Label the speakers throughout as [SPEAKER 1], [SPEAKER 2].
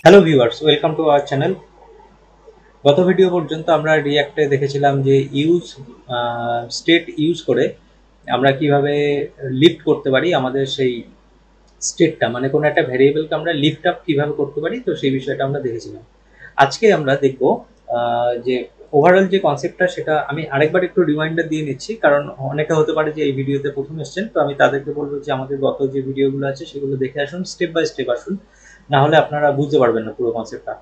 [SPEAKER 1] Hello viewers, welcome to our channel. গত video পর্যন্ত আমরা রিয়াক্টে দেখেছিলাম যে স্টেট ইউজ করে আমরা কিভাবে লিফট করতে পারি আমাদের সেই স্টেটটা, মানে কোনো একটা ভ্যারিয়েবলকে আমরা লিফট আপ কিভাবে করতে পারি, তো সেই বিষয়টা আমরা দেখেছিলাম। আজকে আমরা দেখব যে ওভারঅল যে কনসেপ্টটা, সেটা আমি আরেকবার একটু রিমাইন্ডার দিয়ে নিচ্ছি, কারণ অনেকে হতে পারে যে এই ভিডিওতে প্রথম এসেছেন। তো আমি তাদেরকে বলবো যে আমাদের গত যে ভিডিওগুলো আছে সেগুলো দেখে আসুন, স্টেপ বাই স্টেপ আসুন, না হলে আপনারা বুঝতে পারবেন না পুরো কনসেপ্টটা।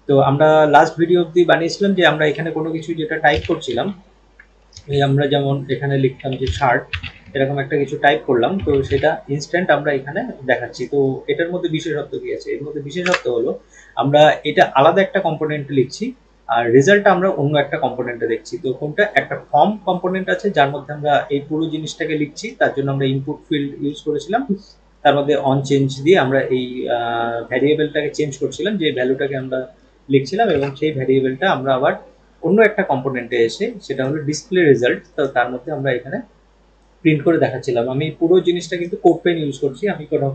[SPEAKER 1] তো আমরা লাস্ট ভিডিও অবধি বানিয়েছিলাম যে আমরা এখানে কোনো কিছু যেটা টাইপ করছিলাম, এই আমরা যেমন এখানে লিখতাম যে শার্ট, এরকম একটা কিছু টাইপ করলাম, তো সেটা ইনস্ট্যান্ট আমরা এখানে দেখাচ্ছি। তো এটার মধ্যে বিশেষত্ব কি আছে? এর মধ্যে বিশেষত্ব হলো আমরা এটা আলাদা একটা কম্পোনেন্টে লিখছি, আর রেজাল্টটা আমরা অন্য একটা কম্পোনেন্টে দেখছি। তো কোনটা? একটা ফর্ম কম্পোনেন্ট আছে যার মধ্যে আমরা এই পুরো জিনিসটাকে লিখছি, তার জন্য আমরা ইনপুট ফিল্ড ইউজ করেছিলাম। তার মধ্যে অন চেঞ্জ দিয়ে আমরা এই ভ্যারিয়েবলটাকে চেঞ্জ করছিলাম, যে ভ্যালুটাকে আমরা লিখছিলাম, এবং সেই ভ্যারিয়েবলটা আমরা আবার অন্য একটা কম্পোনেন্টে এসে, সেটা হলো ডিসপ্লে রেজাল্ট, তো তার মধ্যে আমরা এখানে প্রিন্ট করে দেখাচ্ছিলাম। আমি পুরো জিনিসটা কিন্তু কোড পেন ইউজ করছি, আমি কোনো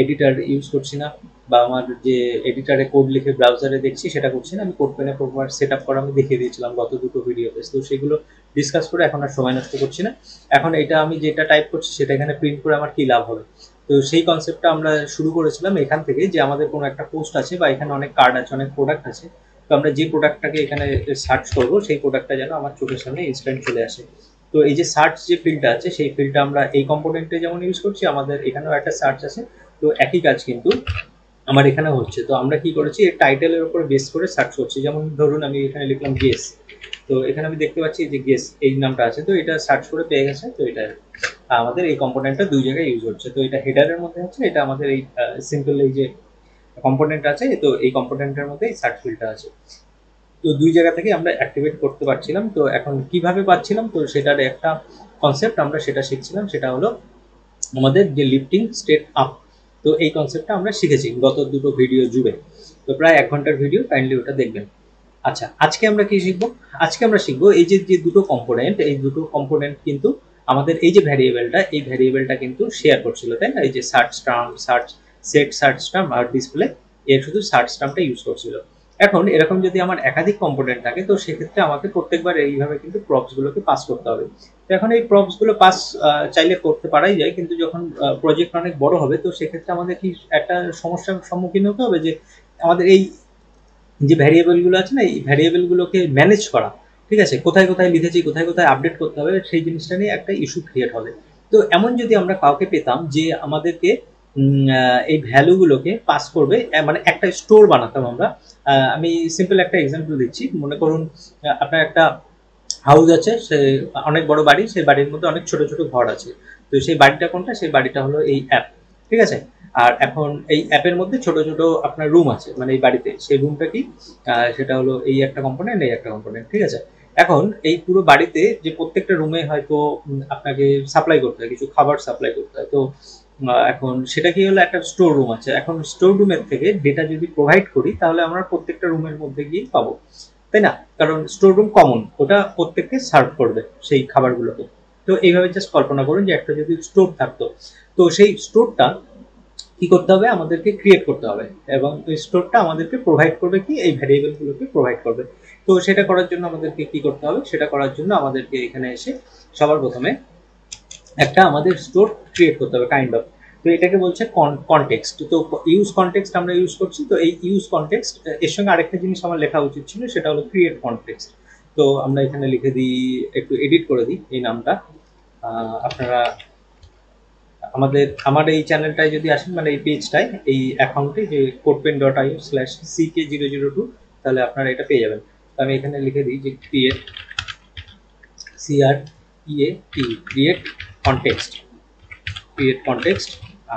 [SPEAKER 1] এডিটার ইউজ করছি না, বা আমার যে এডিটারে কোড লিখে ব্রাউজারে দেখছি সেটা করছি না। আমি কোড পেনে প্রপার সেট আপ করা আমি দেখিয়ে দিয়েছিলাম গত দুটো ভিডিওতে, তো সেগুলো ডিসকাস করে এখন আর সময় নষ্ট করছি না। এখন এটা আমি যেটা টাইপ করছি সেটা এখানে প্রিন্ট করে আমার কি লাভ হবে, তো সেই কনসেপ্টটা আমরা শুরু করেছিলাম এখান থেকে, যে আমাদের কোনো একটা পোস্ট আছে বা এখানে অনেক কার্ড আছে, অনেক প্রোডাক্ট আছে। তো আমরা যে প্রোডাক্টটাকে এখানে সার্চ করবো, সেই প্রোডাক্টটা যেন আমার চোখের সামনে ইনস্ট্যান্ট চলে আসে। তো এই যে সার্চ যে ফিল্ডটা আছে, সেই ফিল্ডটা আমরা এই কম্পোনেন্টে যেমন ইউজ করছি, আমাদের এখানেও একটা সার্চ আছে। তো একই কাজ কিন্তু আমার এখানে হচ্ছে। তো আমরা কি করেছি, এই টাইটেলের উপর বেস করে সার্চ করছি। যেমন ধরুন আমি এখানে লিখলাম গেস, তো এখানে আমি দেখতে পাচ্ছি যে গেস এই নামটা আছে, তো এটা সার্চ করে পেয়ে গেছে। তো এটা আমাদের এই কম্পোনেন্টটা দুই জায়গায় ইউজ হচ্ছে। তো এটা হেডারের মধ্যে হচ্ছে, এটা আমাদের এই সিম্পল এই যে কম্পোনেন্ট আছে, তো এই কম্পোনেন্টের মধ্যে সার্চ ফিল্ডটা আছে। তো দুই জায়গা থেকে আমরা অ্যাক্টিভেট করতে পারছিলাম। তো এখন কিভাবে পাচ্ছিলাম, তো সেটার একটা কনসেপ্ট আমরা সেটা শিখছিলাম, সেটা হলো আমাদের যে লিফটিং স্টেট আপ। তো এই কনসেপ্টটা আমরা শিখেছি গত দুটো ভিডিও জুড়ে। তো প্রায় 1 ঘন্টার ভিডিও, কাইন্ডলি ওটা দেখবেন। আচ্ছা, আজকে আমরা কি শিখবো? আজকে আমরা শিখবো এই যে যে দুটো কম্পোনেন্ট, এই দুটো কম্পোনেন্ট কিন্তু আমাদের এই যে ভ্যারিয়েবলটা, এই ভ্যারিয়েবলটা কিন্তু শেয়ার করছিল, তাই না? এই যে search term, search set, search term আর ডিসপ্লে, এর শুধু সার্চ টার্মটা ইউজ করছিল। এখন এরকম যদি আমার একাধিক কম্পোনেন্ট থাকে, তো সেক্ষেত্রে আমাকে প্রত্যেকবার এইভাবে কিন্তু প্রপস গুলোকে পাস করতে হবে। তো এখন এই প্রপস গুলো পাস চাইলে করতে পারাই যায়, কিন্তু যখন প্রজেক্ট অনেক বড় হবে, তো সেক্ষেত্রে আমাদের কি একটা সমস্যার সম্মুখীন হতে হবে, যে আমাদের এই যে ভ্যারিয়েবল গুলো আছে না, এই ভ্যারিয়েবল গুলোকে ম্যানেজ করা, ঠিক আছে, কোথায় কোথায় লিখেছি, কোথায় কোথায় আপডেট করতে হবে, সেই জিনিসটা নিয়ে একটা ইস্যু ক্রিয়েট হবে। তো এমন যদি আমরা কাউকে পেতাম যে আমাদেরকে এই ভ্যালুগুলোকে পাস করবে, মানে একটা স্টোর বানাতাম আমরা। আমি সিম্পল একটা এক্সাম্পল দিচ্ছি। মনে করুন আপনার একটা হাউস আছে, সে অনেক বড় বাড়ি, সেই বাড়ির মধ্যে অনেক ছোট ছোট ঘর আছে। তো সেই বাড়িটা কোনটা? সেই বাড়িটা হলো এই অ্যাপ, ঠিক আছে। আর এখন এই অ্যাপের মধ্যে ছোট ছোট আপনার রুম আছে, মানে এই বাড়িতে সেই রুমটা কি, সেটা হলো এই একটা কম্পোনেন্ট, এই একটা কম্পোনেন্ট, ঠিক আছে। এখন এই পুরো বাড়িতে যে প্রত্যেকটা রুমে হয়তো আপনাকে সাপ্লাই করতে হয়, কিছু খাবার সাপ্লাই করতে হয়। তো এখন সেটা কি হলো, একটা স্টোর রুম আছে। এখন স্টোর রুমের থেকে ডেটা যদি প্রোভাইড করি, তাহলে আমরা প্রত্যেকটা রুমের মধ্যে গিয়ে পাবো, তাই না? কারণ স্টোর রুম কমন, ওটা প্রত্যেককে সার্ভ করবে সেই খাবারগুলোকে। তো এইভাবে জাস্ট কল্পনা করুন যে একটা যদি স্টোর থাকতো, তো সেই স্টোরটা কি করতে হবে, আমাদেরকে ক্রিয়েট করতে হবে, এবং ওই স্টোরটা আমাদেরকে প্রোভাইড করবে কি, এই ভ্যারিয়েবল গুলোকে প্রোভাইড করবে। তো সেটা করার জন্য আমাদেরকে কি করতে হবে, সেটা করার জন্য আমাদেরকে এখানে এসে সবার প্রথমে একটা আমাদের স্টোর ক্রিয়েট করতে হবে, কাইন্ড অফ। তো এটাকে বলছে কনটেক্সট। তো ইউজ কনটেক্সট আমরা ইউজ করছি। তো এই ইউজ কনটেক্সট এর সঙ্গে আরেকটা জিনিস আমার লেখা উচিত ছিল, সেটা হলো ক্রিয়েট কনটেক্সট। তো আমরা এখানে লিখে দিই, একটু এডিট করে দিই এই নামটা। আপনারা আমার এই চ্যানেলটায় যদি আসেন, মানে এই পেজটায়, এই অ্যাকাউন্টে, যে codepen.io/ck002, তাহলে আপনারা এটা পেয়ে যাবেন। তো আমি এখানে লিখে দিই যে create, create context, create context,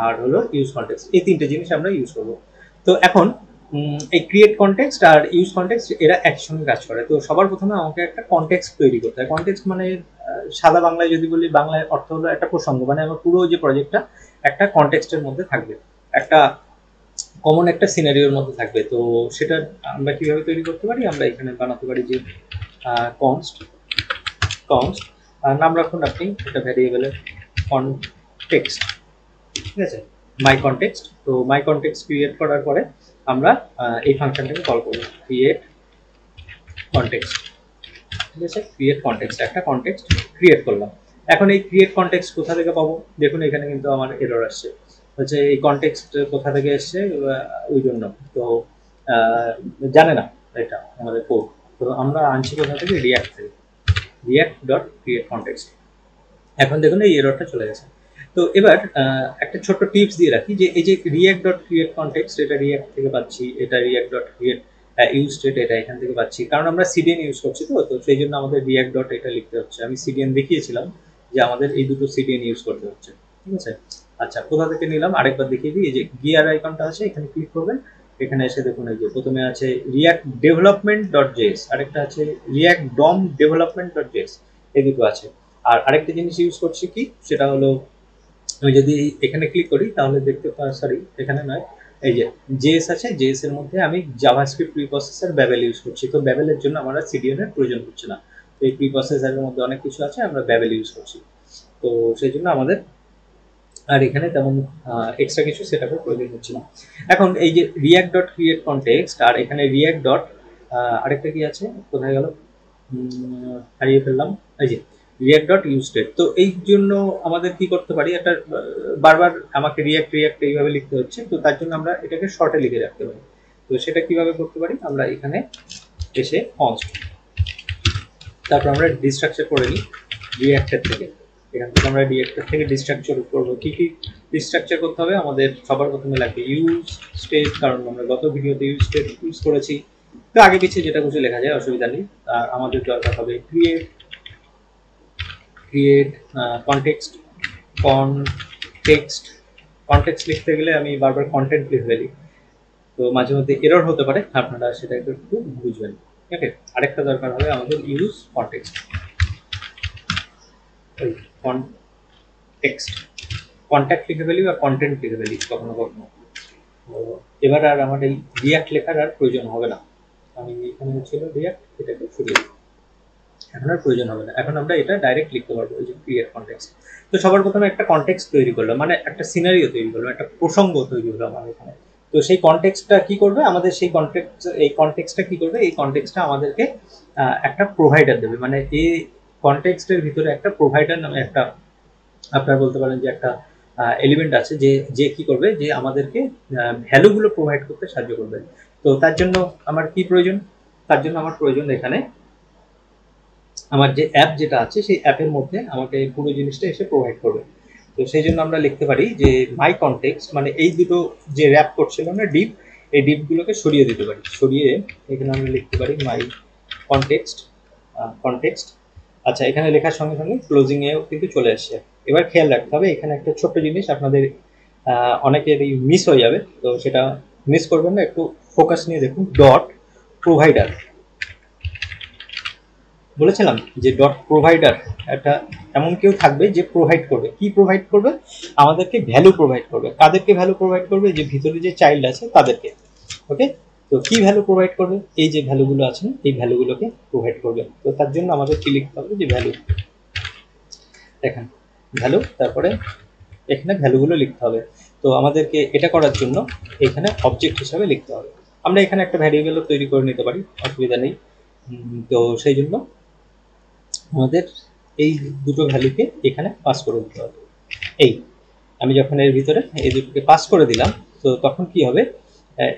[SPEAKER 1] আর হলো ইউজ কনটেক্সট। এই তিনটে জিনিস আমরা ইউজ করবো। তো এখন এই ক্রিয়েট কনটেক্সট আর ইউজ কনটেক্সট এরা একসঙ্গে কাজ করে। তো সবার প্রথমে আমাকে একটা কনটেক্সট তৈরি করতে হয়। কনটেক্সট মানে সাদা বাংলায় যদি বলি, বাংলায় অর্থ হলো একটা প্রসঙ্গ, মানে আমার পুরো যে প্রজেক্টটা একটা কনটেক্সটের মধ্যে থাকবে, একটা কমন একটা সিনারিওর মধ্যে থাকবে। তো সেটা আমরা কিভাবে তৈরি করতে পারি, আমরা এখানে বানাতে পারি যে কনস্ট কনস্ট নাম রাখুন আপনি একটা ভ্যারিয়েবলের, কনটেক্সট, ঠিক আছে, মাই কনটেক্সট। তো মাই কনটেক্সট ক্রিয়েট করার পরে আমরা এই ফাংশনটাকে কল করব ক্রিয়েট কনটেক্সট। ঠিক আছে, ক্রিয়েট কনটেক্সট, একটা কনটেক্সট ক্রিয়েট করলাম। এখন এই ক্রিয়েট কনটেক্সট কোথা থেকে পাবো? দেখুন এখানে কিন্তু আমার এরর আসছে, হচ্ছে এই কনটেক্সট কোথা থেকে এসছে ওই জন্য তো জানে না এটা আমাদের কোড। তো আমরা আনছি কোথা থেকে? রিয়াক্ট থেকে, রিয়াক্ট ডট ক্রিয়েট কনটেক্সট। এখন দেখুন এই এররটা চলে গেছে। তো এবার একটা ছোট্ট টিপস দিয়ে রাখি যে এই যে রিয়াক্ট ডট ক্রিয়েট কনটেক্সট, এটা রিয়াক্ট থেকে পাচ্ছি, এটা react dot create use state এটা এখান থেকে পাচ্ছি, কারণ আমরা সিডিএন ইউজ করছি। তো সেই জন্য আমাদের রিয়াক্ট ডট এটা লিখতে হচ্ছে। আমি সিডিএন দেখিয়েছিলাম যে আমাদের এই দুটো সিডিএন ইউজ করতে হচ্ছে। ঠিক আছে, আচ্ছা কোথা থেকে নিলাম আরেকবার দেখিয়ে দিই। এই যে গিয়ার আইকনটা আছে, এখানে ক্লিক করবেন। এখানে এসে দেখুন এই যে প্রথমে আছে রিয়াক্ট ডেভেলপমেন্ট ডট জেএস, আরেকটা আছে রিয়াক্ট ডম ডেভেলপমেন্ট ডট জেএস, এই দুটো আছে। আর আরেকটা জিনিস ইউজ করছি কি, সেটা হলো আমি যদি এখানে ক্লিক করি তাহলে দেখতে সরি এখানে নয়, এই যে জেএস আছে, জেএস এর মধ্যে আমি জাভাস্ক্রিপ্ট প্রিপ্রসেসর ব্যাবেল ইউজ করছি। তো ব্যাবেলের জন্য আমরা সিডিএন এর প্রয়োজন হচ্ছে না। তো এই প্রিপ্রসেসরের মধ্যে অনেক কিছু আছে, আমরা ব্যাবেল ইউজ করছি। তো সেই জন্য আমাদের আর এখানে তেমন এক্সট্রা কিছু সেটআপের প্রয়োজন হচ্ছে না। এখন এই যে রিয়াক্ট ডট ক্রিয়েট কনটেক্সট আর এখানে রিয়াক্ট ডট আরেকটা কি আছে, কোথায় গেল, হারিয়ে ফেললাম। এই যে রিয়াক্ট ডট ইউজ স্টেট। তো এই জন্য আমাদের কি করতে পারি, একটা বারবার আমাকে রিয়াক্ট রিয়াক্ট এইভাবে লিখতে হচ্ছে, তো তার জন্য আমরা এটাকে শর্টে লিখে রাখতে পারি। তো সেটা কিভাবে করতে পারি, আমরা এখানে এসে কনস্ট, তারপর আমরা ডিস্ট্রাকচার করে নিই রিয়াক্টের থেকে। এখান থেকে আমরা রিয়াক্টের থেকে ডিস্ট্রাকচার করবো। কি কি ডিস্ট্রাকচার করতে হবে? আমাদের সবার প্রথমে লাগবে ইউজ স্টেট, কারণ আমরা গত ভিডিওতে ইউজ স্টেট ইউজ করেছি। তো আগে পিছিয়ে যেটা কিছু লেখা যায়, অসুবিধা নেই। আর আমাদের দরকার হবে create create context context context লিখতে গেলে আমি বারবার কন্টেন্ট লিখে ফেলি, তো মাঝে মধ্যে এরর হতে পারে, আপনারা সেটা একটু বুঝবেন। ওকে, আরেকটা দরকার হবে আমাদের ইউজ কনটেক্সট, কনটেক্সট কন্ট্যাক্ট লিখে ফেলি বা কন্টেন্ট লিখে ফেলি কখনো কখনো। তো এবার আর আমার এই রিয়াক্ট লেখার আর প্রয়োজন হবে না। আমি এখানে ছিল রিয়াক্ট, এটাকে সরিয়ে দিই, এখন আর প্রয়োজন হবে না। এখন আমরা এটা ডাইরেক্ট লিখতে পারবো, এই যে ক্রিয়েট কনটেক্সট। তো সবার প্রথমে একটা কনটেক্সট তৈরি করলাম, মানে একটা সিনারিও তৈরি করলাম, একটা প্রসঙ্গ তৈরি হলো আমার এখানে। তো সেই কনটেক্সটটা কি করবে আমাদের, সেই কনটেক্সটটা কি করবে, এই কনটেক্সটটা আমাদেরকে একটা প্রোভাইডার দেবে। মানে এই কনটেক্সটের ভিতরে একটা প্রোভাইডার নামে একটা, আপনারা বলতে পারেন যে একটা এলিমেন্ট আছে, যে যে কি করবে, যে আমাদেরকে ভ্যালুগুলো প্রোভাইড করতে সাহায্য করবে। তো তার জন্য আমার কি প্রয়োজন, তার জন্য আমার প্রয়োজন এখানে আমার যে অ্যাপ যেটা আছে সেই অ্যাপের মধ্যে আমাকে পুরো জিনিসটা এসে প্রোভাইড করবে। তো সেই জন্য আমরা লিখতে পারি যে মাই কনটেক্সট, মানে এই দুটো যে র্যাপ করছিল না ডিপ, এই ডিপগুলোকে সরিয়ে দিতে পারি। সরিয়ে এখানে আমরা লিখতে পারি মাই কনটেক্সট কনটেক্সট। আচ্ছা, এখানে লেখার সঙ্গে সঙ্গে ক্লোজিং এও কিন্তু চলে আসছে। এবার খেয়াল রাখতে হবে, এখানে একটা ছোট্ট জিনিস আপনাদের অনেকেরই মিস হয়ে যাবে, তো সেটা মিস করবেন না, একটু ফোকাস নিয়ে দেখুন। ডট প্রোভাইডার বলেছিলাম যে ডট প্রোভাইডার, একটা এমন কেউ থাকবে যে প্রোভাইড করবে। কি প্রোভাইড করবে? আমাদেরকে ভ্যালু প্রোভাইড করবে। কাদেরকে ভ্যালু প্রোভাইড করবে? যে ভিতরে যে চাইল্ড আছে তাদেরকে। ওকে, তো কি ভ্যালু প্রোভাইড করবে? এই যে ভ্যালুগুলো আছে এই ভ্যালুগুলোকে প্রোভাইড করবে। তো তার জন্য আমাদের কি লিখতে হবে, যে ভ্যালু, দেখেন ভ্যালু, তারপরে এখানে ভ্যালুগুলো লিখতে হবে। তো আমাদেরকে এটা করার জন্য এখানে অবজেক্ট হিসাবে লিখতে হবে। আমরা এখানে একটা ভ্যারিয়েবলও তৈরি করে নিতে পারি, অসুবিধা নেই। তো সেই জন্য আমাদের এই দুটো ভ্যালুকে এখানে পাস করে দিতে হবে। এই আমি যখন এর ভিতরে এই দুটোকে পাস করে দিলাম, তো তখন কি হবে,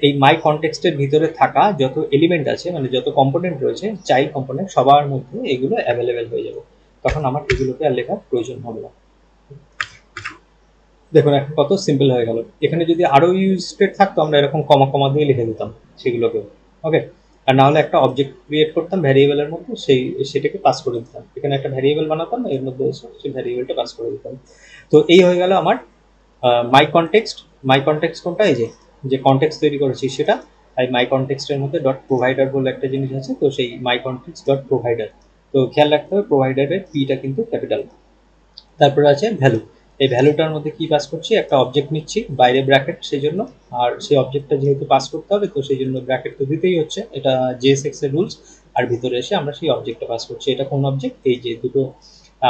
[SPEAKER 1] এই মাই কনটেক্সটের ভিতরে থাকা যত এলিমেন্ট আছে, মানে যত কম্পোনেন্ট রয়েছে, চাইল্ড কম্পোনেন্ট, সবার মধ্যে এগুলো অ্যাভেলেবেল হয়ে যাবে। তখন আমার এগুলোকে আর লেখার প্রয়োজন হবে না। দেখুন এখন কত সিম্পল হয়ে গেল। এখানে যদি আরো ইউজ স্টেট থাকতো, আমরা এরকম কমা কমা দিয়ে লিখে দিতাম সেগুলোকে। ওকে, আর না হলে একটা অবজেক্ট ক্রিয়েট করতাম ভ্যারিয়েবলের মধ্যে, সেটাকে পাস করে দিতাম। এখানে একটা ভ্যারিয়েবল বানাতাম, এর মধ্যে সেই ভ্যারিয়েবলটা পাস করে দিতাম। তো এই হয়ে গেল আমার মাই কনটেক্সট। মাই কনটেক্সট কোনটা? এই যে কনটেক্সট তৈরি করেছি সেটা। তাই মাই কনটেক্সটের মধ্যে ডট প্রোভাইডার বলে একটা জিনিস আছে, তো সেই মাই কনটেক্সট ডট প্রোভাইডার। তো খেয়াল রাখতে হবে প্রোভাইডারের পিটা কিন্তু ক্যাপিটাল। তারপরে আছে ভ্যালু। এই ভ্যালুটার মধ্যে কি পাস করছি, একটা অবজেক্ট নিচ্ছি, বাইরে ব্র্যাকেট সেই জন্য। আর সেই অবজেক্টটা যেহেতু পাস করতে হবে, তো সেই জন্য ব্র্যাকেট তো দিতেই হচ্ছে, এটা জেএসএক্স এর রুলস। আর ভিতরে এসে আমরা সেই অবজেক্টটা পাস করছি। এটা কোন অবজেক্ট? এই যে দুটো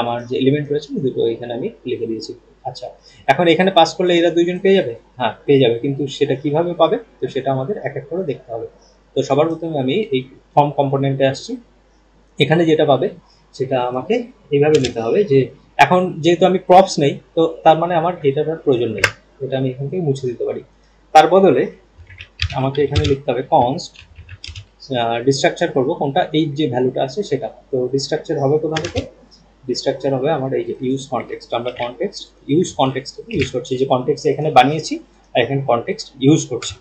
[SPEAKER 1] আমার যে এলিমেন্ট রয়েছে দুটো এখানে আমি লিখে দিয়েছি। আচ্ছা, এখন এখানে পাস করলে এরা দুইজন পেয়ে যাবে? হ্যাঁ, পেয়ে যাবে, কিন্তু সেটা কিভাবে পাবে? তো সেটা আমাদের এক এক করে দেখতে হবে। তো সবার প্রথমে আমি এই ফর্ম কম্পোনেন্টে আসছি। এখানে যেটা পাবে সেটা আমাকে এইভাবে নিতে হবে যে, এখন যেহেতু আমি প্রপস নেই, তো তার মানে আমার এটার আর প্রয়োজন নেই, এটা আমি এখান থেকে মুছে দিতে পারি। তার বদলে আমাকে এখানে লিখতে হবে কনস্ট ডিস্ট্রাকচার করবো কোনটা, এই যে ভ্যালুটা আছে সেটা। তো ডিস্ট্রাকচার হবে কোথা থেকে? ডিস্ট্রাকচার হবে আমার এই যে ইউজ কনটেক্সট। আমরা কনটেক্সট ইউজ কনটেক্সট থেকে ইউজ করছি, যে কনটেক্সট এখানে বানিয়েছি আর এখানে কনটেক্সট ইউজ করছি।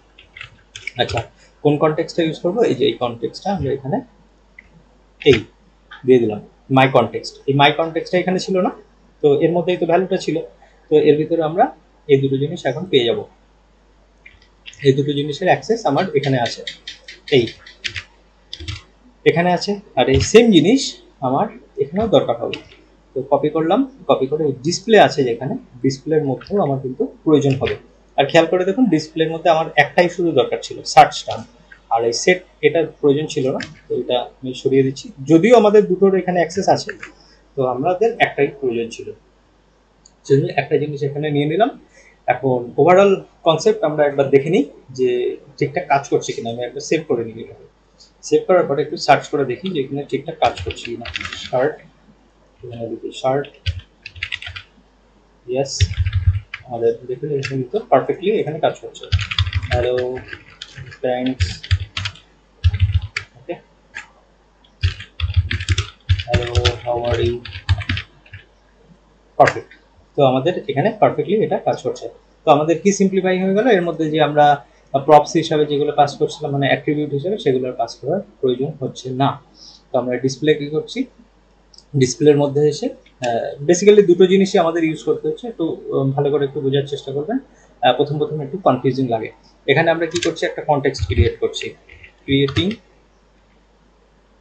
[SPEAKER 1] আচ্ছা, কোন কনটেক্সটটা ইউজ করবো? এই যে এই কনটেক্সটটা আমরা এখানে এই দিয়ে দিলাম মাই কনটেক্সট। এই মাই কনটেক্সটটা এখানে ছিল না, তো এর মধ্যেই তো ভ্যালুটা ছিল। তো এর ভিতরে আমরা এই দুটো জিনিস এখন পেয়ে যাব। এই দুটো জিনিসের অ্যাক্সেস আমার এখানে আছে, এই এখানে আছে। আর এই সেম জিনিস আমার এখানেও দরকার হবে। তো কপি করলাম, কপি করে ডিসপ্লে আছে যেখানে, ডিসপ্লের মধ্যেও আমার কিন্তু প্রয়োজন হবে। আর খেয়াল করে দেখুন, ডিসপ্লের মধ্যে আমার একটাই শুধু দরকার ছিল, সার্চ টার্ম। আর এই সেট এটার প্রয়োজন ছিল না, তো এটা আমি সরিয়ে দিচ্ছি। যদিও আমাদের দুটোর এখানে অ্যাক্সেস আছে, তো আমাদের একটাই প্রয়োজন ছিল, সেজন্য একটা জিনিস এখানে নিয়ে নিলাম। এখন ওভারঅল কনসেপ্ট আমরা একবার দেখে নিই যে ঠিকঠাক কাজ করছে কিনা। আমি একবার সেভ করে নিই, এটাকে সেভ করার পরে একটু সার্চ করে দেখি যে এখানে ঠিকঠাক কাজ করছে কিনা। শার্ট, এখানে দেখি শার্ট, ইয়েস, আমাদের দেখুন এখানে কিন্তু পারফেক্টলি এখানে কাজ করছে। Hello thanks, okay, hello how are you, perfect. তো আমাদের এখানে পারফেক্টলি এটা কাজ করছে। তো আমাদের কি সিম্পলিফাই হয়ে গেল, এর মধ্যে যে আমরা প্রপস হিসাবে যেগুলো পাস করছিলাম, মানে অ্যাট্রিবিউট হিসাবে, সেগুলো পাস করার প্রয়োজন হচ্ছে না। তো আমরা ডিসপ্লে কি করছি, ডিসপ্লের মধ্যে এসে বেসিক্যালি দুটো জিনিসই আমাদের ইউজ করতে হচ্ছে, একটু ভালো করে একটু বোঝার চেষ্টা করবেন। প্রথম প্রথম একটু কনফিউজিং লাগে। এখানে আমরা কি করছি, একটা কনটেক্সট ক্রিয়েট করছি, ক্রিয়েটিং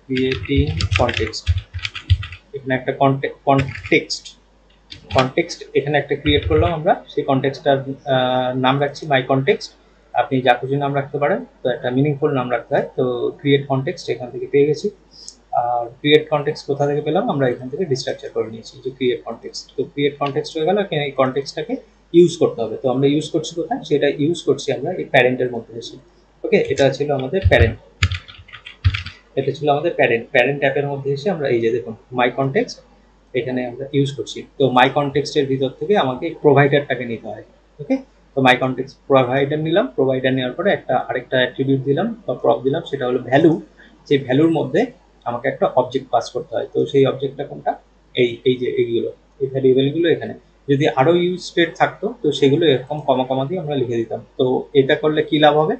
[SPEAKER 1] ক্রিয়েটিং কনটেক্সট। এখানে একটা কনটেক্সট কনটেক্সট এখানে একটা ক্রিয়েট করলাম আমরা। সেই কনটেক্সটটার নাম রাখছি মাই কনটেক্সট। আপনি যা খুশি নাম রাখতে পারেন, তো একটা মিনিংফুল নাম রাখতে হয়। তো ক্রিয়েট কনটেক্সট এখান থেকে পেয়ে গেছি। আর ক্রিয়েট কনটেক্সট কোথা থেকে পেলাম, আমরা এখান থেকে ডিস্ট্রাকচার করে নিয়েছি যে ক্রিয়েট কনটেক্সট। তো ক্রিয়েট কনটেক্সট হয়ে গেল, এই কনটেক্সটটাকে ইউজ করতে হবে। তো আমরা ইউজ করছি কোথায়, সেটা ইউজ করছি আমরা এই প্যারেন্টের মধ্যে এসে। ওকে, এটা ছিল আমাদের প্যারেন্ট, এটা ছিল আমাদের প্যারেন্ট। প্যারেন্ট অ্যাপের মধ্যে এসে আমরা এই যে দেখুন মাই কনটেক্সট এখানে আমরা ইউজ করছি। তো মাই কনটেক্সটের ভিতর থেকে আমাকে প্রোভাইডারটাকে নিতে হয়। ওকে, তো মাই কনটেক্সট প্রোভাইডার নিলাম। প্রোভাইডার নেওয়ার পরে আরেকটা অ্যাট্রিবিউট দিলাম বা প্রপ দিলাম, সেটা হলো ভ্যালু। যে ভ্যালুর মধ্যে আমাকে একটা অবজেক্ট পাস করতে হয়। তো সেই অবজেক্টটা কোনটা, এই যে এইগুলো, এই ভ্যারিয়েবলগুলো এখানে। যদি আরও ইউজ স্টেট থাকতো, তো সেগুলো এরকম কমা কমা দিয়ে আমরা লিখে দিতাম। তো এটা করলে কি লাভ হবে,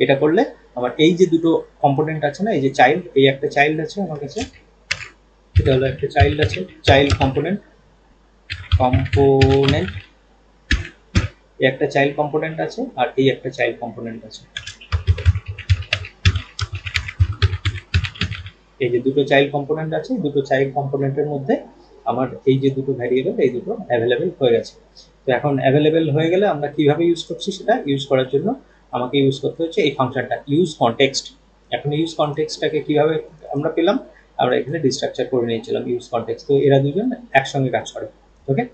[SPEAKER 1] এটা করলে আমার এই যে দুটো কম্পোনেন্ট আছে না, এই যে চাইল্ড, এই একটা চাইল্ড আছে আমার কাছে, এটা হলো একটা চাইল্ড আছে, চাইল্ড কম্পোনেন্ট, কম্পোনেন্ট একটা চাইল্ড কম্পোনেন্ট আছে, আর এই একটা চাইল্ড কম্পোনেন্ট আছে। এই যে দুটো চাইল্ড কম্পোনেন্ট আছে, দুটো চাইল্ড কম্পোনেন্টের মধ্যে আমার এই যে দুটো ভ্যারিয়েবল, এই দুটো অ্যাভেলেবেল হয়ে গেছে। তো এখন অ্যাভেলেবেল হয়ে গেলে আমরা কিভাবে ইউজ করছি, সেটা ইউজ করার জন্য আমাকে ইউজ করতে হচ্ছে এই ফাংশনটা ইউজ কনটেক্সট। এখন ইউজ কনটেক্সটটাকে কিভাবে আমরা পেলাম, আমরা এখানে ডিস্ট্রাকচার করে নিয়েছিলাম ইউজ কনটেক্সট। তো এরা দুজন একসঙ্গে কাজ করে। ওকে,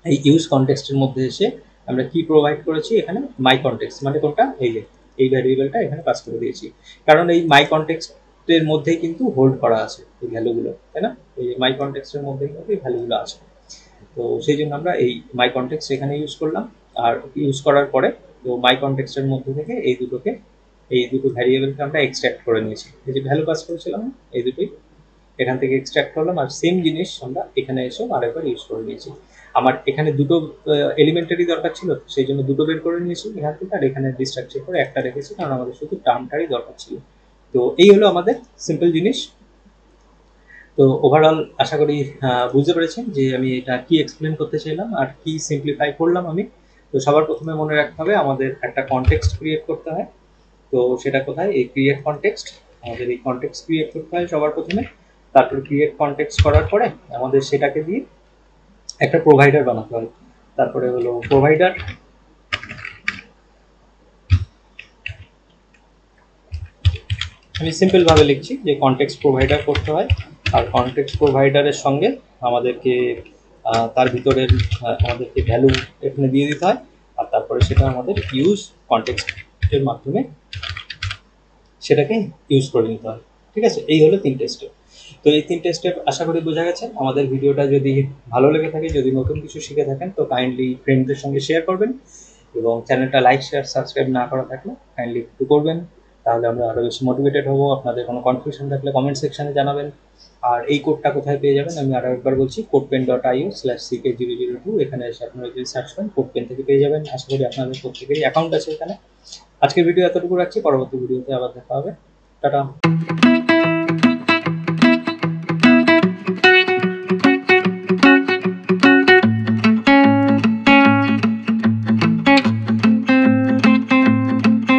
[SPEAKER 1] এই ইউজ কনটেক্সটের মধ্যে এসে আমরা কি প্রোভাইড করেছি, এখানে মাই কনটেক্সট মানে কোনটা, এই যে এই ভ্যারিয়েবলটা এখানে পাস করে দিয়েছি। কারণ এই মাই কনটেক্সটের মধ্যেই কিন্তু হোল্ড করা আছে এই ভ্যালুগুলো, তাই না? এই মাই কনটেক্সটের মধ্যেই কিন্তু এই ভ্যালুগুলো আছে। তো সেই জন্য আমরা এই মাই কনটেক্সট এখানে ইউজ করলাম। আর ইউজ করার পরে তো মাই কনটেক্সটের মধ্যে থেকে এই দুটো ভ্যারিয়েবলকে আমরা এক্সট্রাক্ট করে নিয়েছি। এই যে ভ্যালু পাস করেছিলাম, এই দুটোই এখান থেকে এক্সট্রাক্ট করলাম। আর সেম জিনিস আমরা এখানে এসেও আরেকবার ইউজ করে নিয়েছি। আমার এখানে দুটো এলিমেন্টারি দরকার ছিল, সেই জন্য দুটো বের করে নিয়েছি এখান থেকে। আর এখানে ডিস্ট্রাকচার করে একটা রেখেছি, কারণ আমাদের শুধু টার্মটারই দরকার ছিল। তো এই হলো আমাদের সিম্পল জিনিস। তো ওভারঅল আশা করি বুঝতে পেরেছেন যে আমি এটা কি এক্সপ্লেন করতে চাইলাম আর কি সিম্পলিফাই করলাম আমি। তো সবার প্রথমে মনে রাখতে হবে আমাদের একটা কনটেক্সট ক্রিয়েট করতে হয়। তো সেটা কোথায়, এই ক্রিয়েট কনটেক্সট। আমাদের এই কনটেক্সট ক্রিয়েট করতে হয় সবার প্রথমে। তারপর ক্রিয়েট কনটেক্সট করার পরে আমাদের সেটাকে দিয়ে একটা প্রোভাইডার বানাতে হয়। তারপরে হলো প্রোভাইডার, আমি সিম্পল ভাবে লিখছি যে কনটেক্সট প্রোভাইডার করতে হয়। আর কনটেক্সট প্রোভাইডারের সঙ্গে আমাদেরকে তার ভিতরের আমাদেরকে ভ্যালু এখানে দিয়ে দিতে হয়, আর তারপরে সেটা আমাদের ইউজ কনটেক্সটের মাধ্যমে সেটাকে ইউজ করে নিতে হয়। ঠিক আছে, এই হলো 3টে স্টেপ। তো এই 3টে স্টেপ আশা করি বোঝা গেছে। আমাদের ভিডিওটা যদি ভালো লেগে থাকে, যদি নতুন কিছু শিখে থাকেন, তো কাইন্ডলি ফ্রেন্ডদের সঙ্গে শেয়ার করবেন, এবং চ্যানেলটা লাইক শেয়ার সাবস্ক্রাইব না করা থাকলে কাইন্ডলি একটু করবেন, তাহলে আমরা আরও বেশি মোটিভেটেড হবো। আপনাদের কোনো কনফিউশন থাকলে কমেন্ট সেকশনে জানাবেন। আর এই কোডটা কোথায় পেয়ে যাবেন আমি আরও একবার বলছি, codepen.io/ck002, এখানে এসে আপনারা যদি সার্চ করেন কোডপেন থেকে পেয়ে যাবেন। আশা করি আপনাদের প্রত্যেকেরই অ্যাকাউন্ট আছে এখানে। আজকের ভিডিও এতটুকু রাখছি, পরবর্তী ভিডিওতে আবার দেখা হবে। টাটা।